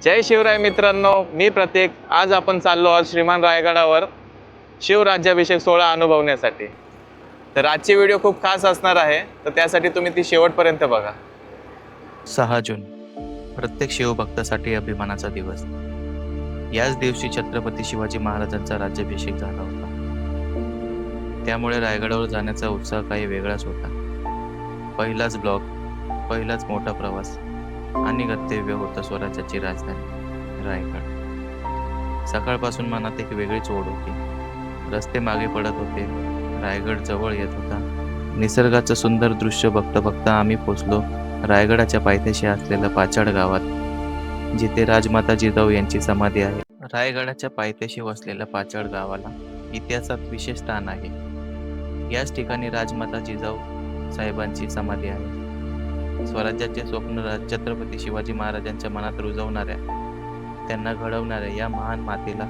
जय शिवराय मित्रांनो, मी प्रतीक. आज आपण चाललो आहोत श्रीमान रायगडावर शिवराज्याभिषेक सोहळा अनुभवण्यासाठी. तर आजची व्हिडिओ खूप खास असणार आहे, तर त्यासाठी तुम्ही ती शेवटपर्यंत बघा. 6 जून प्रत्येक शिवभक्तासाठी अभिमानाचा दिवस. याच दिवशी छत्रपती शिवाजी महाराजांचा राज्याभिषेक झाला होता. त्यामुळे रायगडावर जाण्याचा उत्साह काही वेगळाच होता. पहिलाच ब्लॉग, पहिलाच मोठा प्रवास आणि गंतव्य होतं स्वराज्याची राजधानी रायगड. सकाळपासून मनात एक वेगळीच ओढ होती. रस्ते मागे पडत होते, रायगड जवळ येत होता. निसर्गाचं सुंदर दृश्य बघता बघता आम्ही पोचलो रायगडाच्या पायथ्याशी असलेल्या पाचाड गावात, जिथे राजमाता जिजाऊ यांची समाधी आहे. रायगडाच्या पायथ्याशी वसलेल्या पाचाड गावाला इतिहासात विशेष स्थान आहे. याच ठिकाणी राजमाता जिजाऊ साहेबांची समाधी आहे. स्वराज्याचे स्वप्न छत्रपती शिवाजी महाराजांच्या मनात रुजवणाऱ्या, त्यांना घडवणाऱ्या या महान मातेला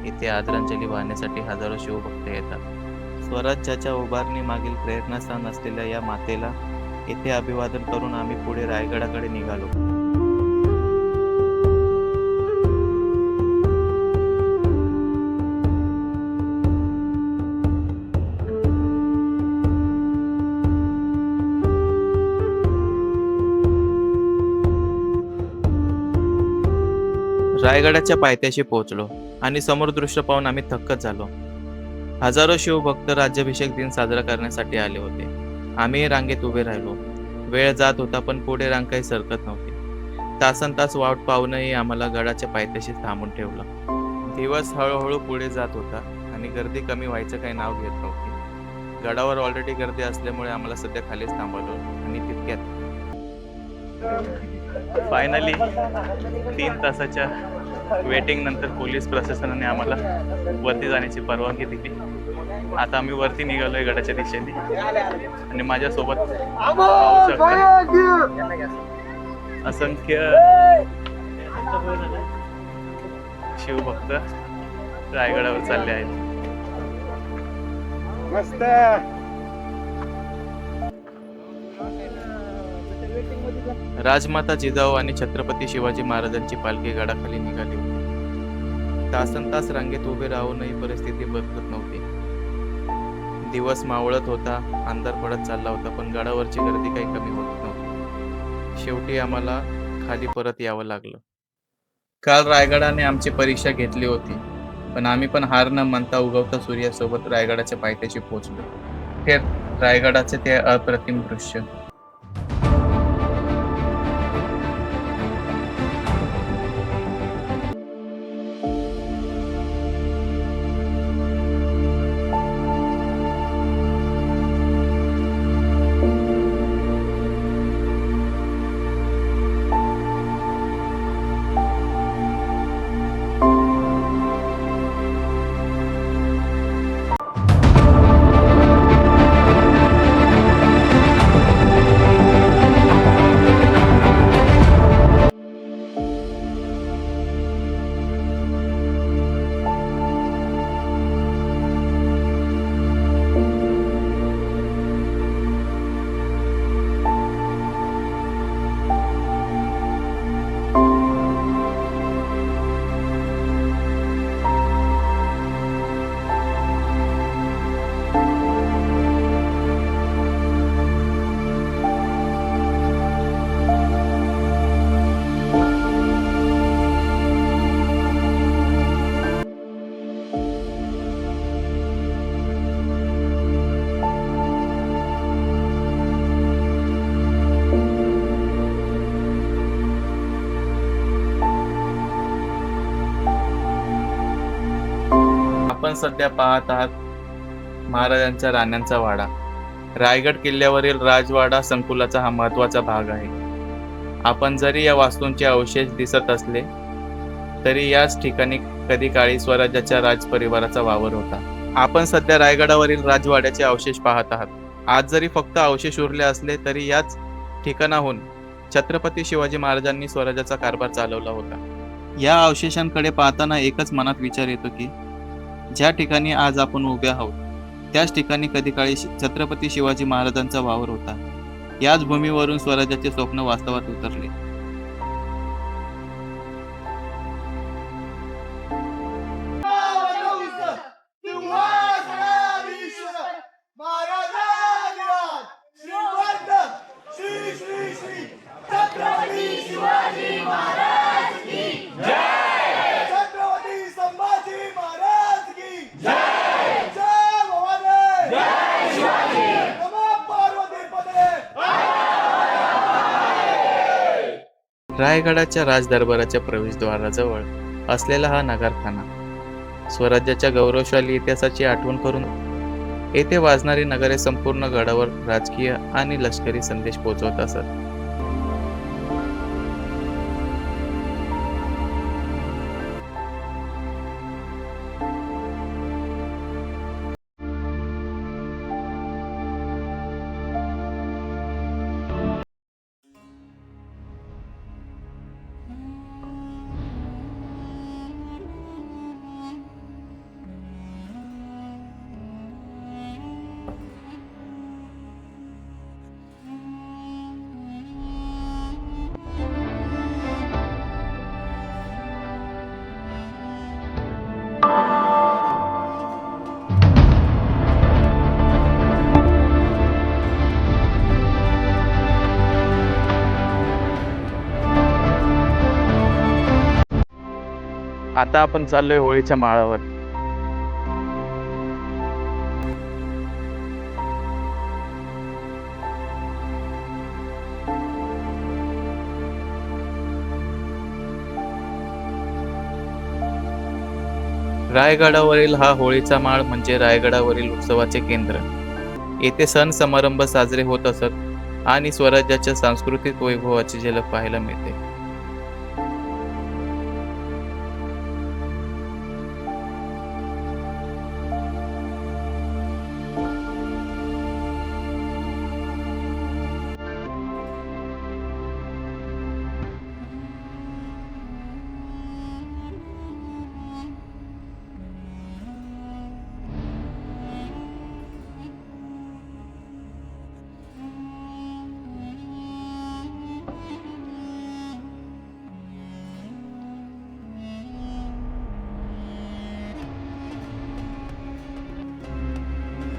इथे आदरांजली वाहण्यासाठी हजारो शिवभक्त येतात. स्वराज्याच्या उभारणी मागील प्रेरणास्थान असलेल्या या मातेला येथे अभिवादन करून आम्ही पुढे रायगडाकडे निघालो. रायगडाच्या पायथ्याशी पोहोचलो आणि समोर दृश्य पाहून आम्ही थक्कच झालो. हजारो शिवभक्त राज्याभिषेक दिन साजरा करण्यासाठी आले होते. आम्ही रांगेत उभे राहिलो. वेळ जात होता, पण पुढे रांग काही सरकत नव्हती. तासनतास वाट पाहूनही आम्हाला गडाच्या पायथ्याशी थांबून ठेवलं. दिवस हळूहळू पुढे जात होता आणि गर्दी कमी व्हायचं काही नाव घेत नव्हती. गडावर ऑलरेडी गर्दी असल्यामुळे आम्हाला सध्या खालीच थांबवलं आणि तितक्यात फायनली 3 तासाच्या वेटिंग नंतर पोलीस प्रशासनाने आम्हाला वरती जाण्याची परवानगी दिली. आता आम्ही वरती निघालोय गडाच्या दिशेने आणि माझ्यासोबत पाहू शकता असंख्य शिवभक्त रायगडावर चालले आहेत. राजमाता जिजाऊ आणि छत्रपती शिवाजी महाराजांची पालखी गडाखाली निघाली होती. तासनतास रांगेत उभे राहूनही परिस्थिती बदलत नव्हती. दिवस मावळत होता, अंधार पडत चालला होता, पण गडावरची गर्दी काही कमी होत नव्हती. शेवटी आम्हाला खाली परत यावं लागलं. काल रायगडाने आमची परीक्षा घेतली होती, पण आम्ही पण हार न मानता उगवता सूर्यासोबत रायगडाच्या पायथ्याशी पोहोचलो. हे रायगडाचे ते अप्रतिम दृश्य. आपण सध्या पाहत आहात महाराजांच्या राण्यांचा वाडा. रायगड किल्ल्यावरील राजवाडा संकुलाचा हा महत्त्वाचा भाग आहे. आपण जरी या वास्तूंचे अवशेष दिसत असले तरी याच ठिकाणी कधी काळी स्वराज्याच्या राजपरिवाराचा वावर होता. आपण सध्या रायगडावरील राजवाड्याचे अवशेष पाहत आहात. आज जरी फक्त अवशेष उरले असले तरी याच ठिकाणाहून छत्रपती शिवाजी महाराजांनी स्वराज्याचा कारभार चालवला होता. या अवशेषांकडे पाहताना एकच मनात विचार येतो की ज्या ठिकाणी आज आपण उभे आहोत त्याच ठिकाणी कधी काळी छत्रपती शिवाजी महाराजांचा वावर होता. याच भूमीवरून स्वराज्याचे स्वप्न वास्तवात उतरले. रायगडाच्या राजदरबाराच्या प्रवेशद्वाराजवळ असलेला हा नगारखाना स्वराज्याच्या गौरवशाली इतिहासाची आठवण करून येथे वाजणारी नगारे संपूर्ण गडावर राजकीय आणि लष्करी संदेश पोहोचवत असत. आता आपण चाललोय होळीच्या माळावर. रायगडावरील हा होळीचा माळ म्हणजे रायगडावरील उत्सवाचे केंद्र. येथे सण समारंभ साजरे होत असत आणि स्वराज्याच्या सांस्कृतिक वैभवाची झलक पाहायला मिळते.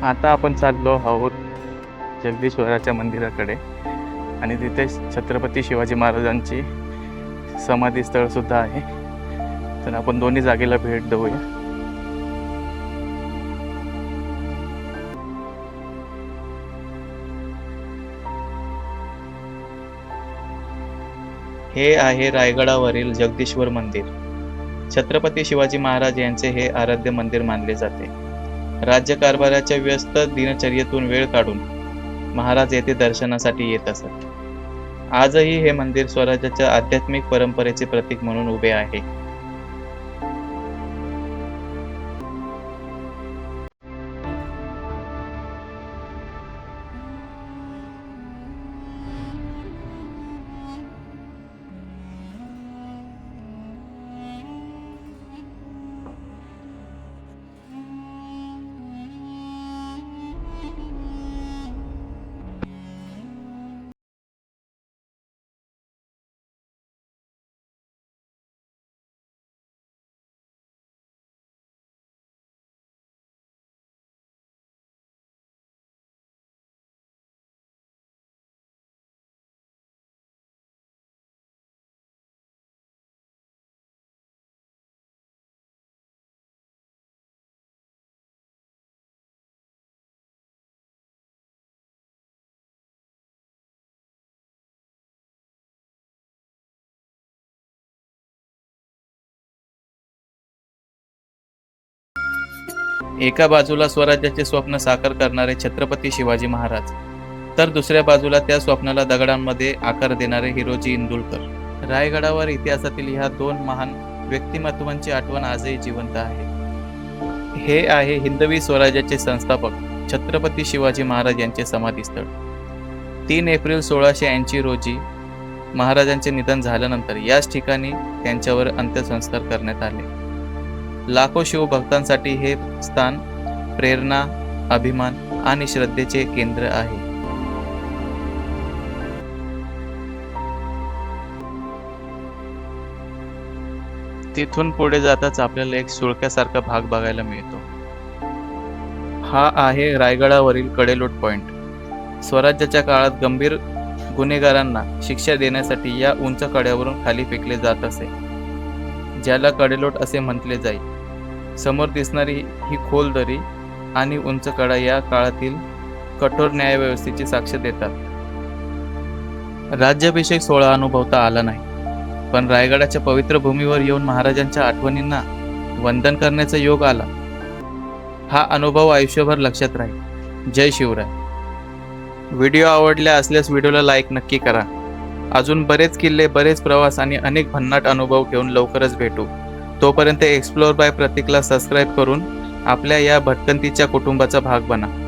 आता आपण चाललो आहोत जगदीश्वराच्या मंदिराकडे आणि तिथे छत्रपती शिवाजी महाराजांची समाधी स्थळ सुद्धा आहे. तर आपण दोन्ही जागेला भेट देऊया. हे आहे रायगडावरील जगदीश्वर मंदिर. छत्रपती शिवाजी महाराज यांचे हे आराध्य मंदिर मानले जाते. राज्यकारभाराच्या व्यस्त दिनचर्येतून वेळ काढून महाराज येथे दर्शनासाठी येत असत. आजही हे मंदिर स्वराज्याच्या आध्यात्मिक परंपरेचे प्रतीक म्हणून उभे आहे. एका बाजूला स्वराज्याचे स्वप्न साकार करणारे छत्रपती शिवाजी महाराज, तर दुसऱ्या बाजूला त्या स्वप्नाला दगडांमध्ये आकार देणारे हिरोजी इंदुलकर. रायगडावर इतिहासातील ह्या दोन महान व्यक्तिमत्वांची आठवण आजही जिवंत आहे. हे आहे हिंदवी स्वराज्याचे संस्थापक छत्रपती शिवाजी महाराज यांचे समाधीस्थळ. 3 एप्रिल 1680 रोजी महाराजांचे निधन झाल्यानंतर याच ठिकाणी त्यांच्यावर अंत्यसंस्कार करण्यात आले. लाखो शिवभक्तांसाठी हे स्थान प्रेरणा, अभिमान आणि श्रद्धेचे केंद्र आहे. तिथून पुढे जाताच आपल्याला एक सुळक्यासारखा भाग बघायला मिळतो. हा आहे रायगडावरील कडेलोट पॉइंट. स्वराज्याच्या काळात गंभीर गुन्हेगारांना शिक्षा देण्यासाठी या उंच कड्यावरून खाली फेकले जात असे, ज्याला कडेलोट असे म्हटले जाई. समोर दिसणारी ही खोल दरी आणि उंच कडा या काळातील कठोर न्यायव्यवस्थेची साक्ष देतात. राज्याभिषेक सोहळा अनुभवता आला नाही, पण रायगडाच्या पवित्र भूमीवर येऊन महाराजांच्या आठवणींना वंदन करण्याचा योग आला. हा अनुभव आयुष्यभर लक्षात राहील. जय शिवराय. व्हिडिओ आवडला असल्यास व्हिडिओला लाईक नक्की करा. अजून बरेच किल्ले, बरेच प्रवास आणि अनेक भन्नाट अनुभव घेऊन लवकरच भेटू. तोपर्यंत एक्सप्लोर बाय प्रतीकला सबस्क्राईब करून आपल्या या भटकंतीच्या कुटुंबाचा भाग बना.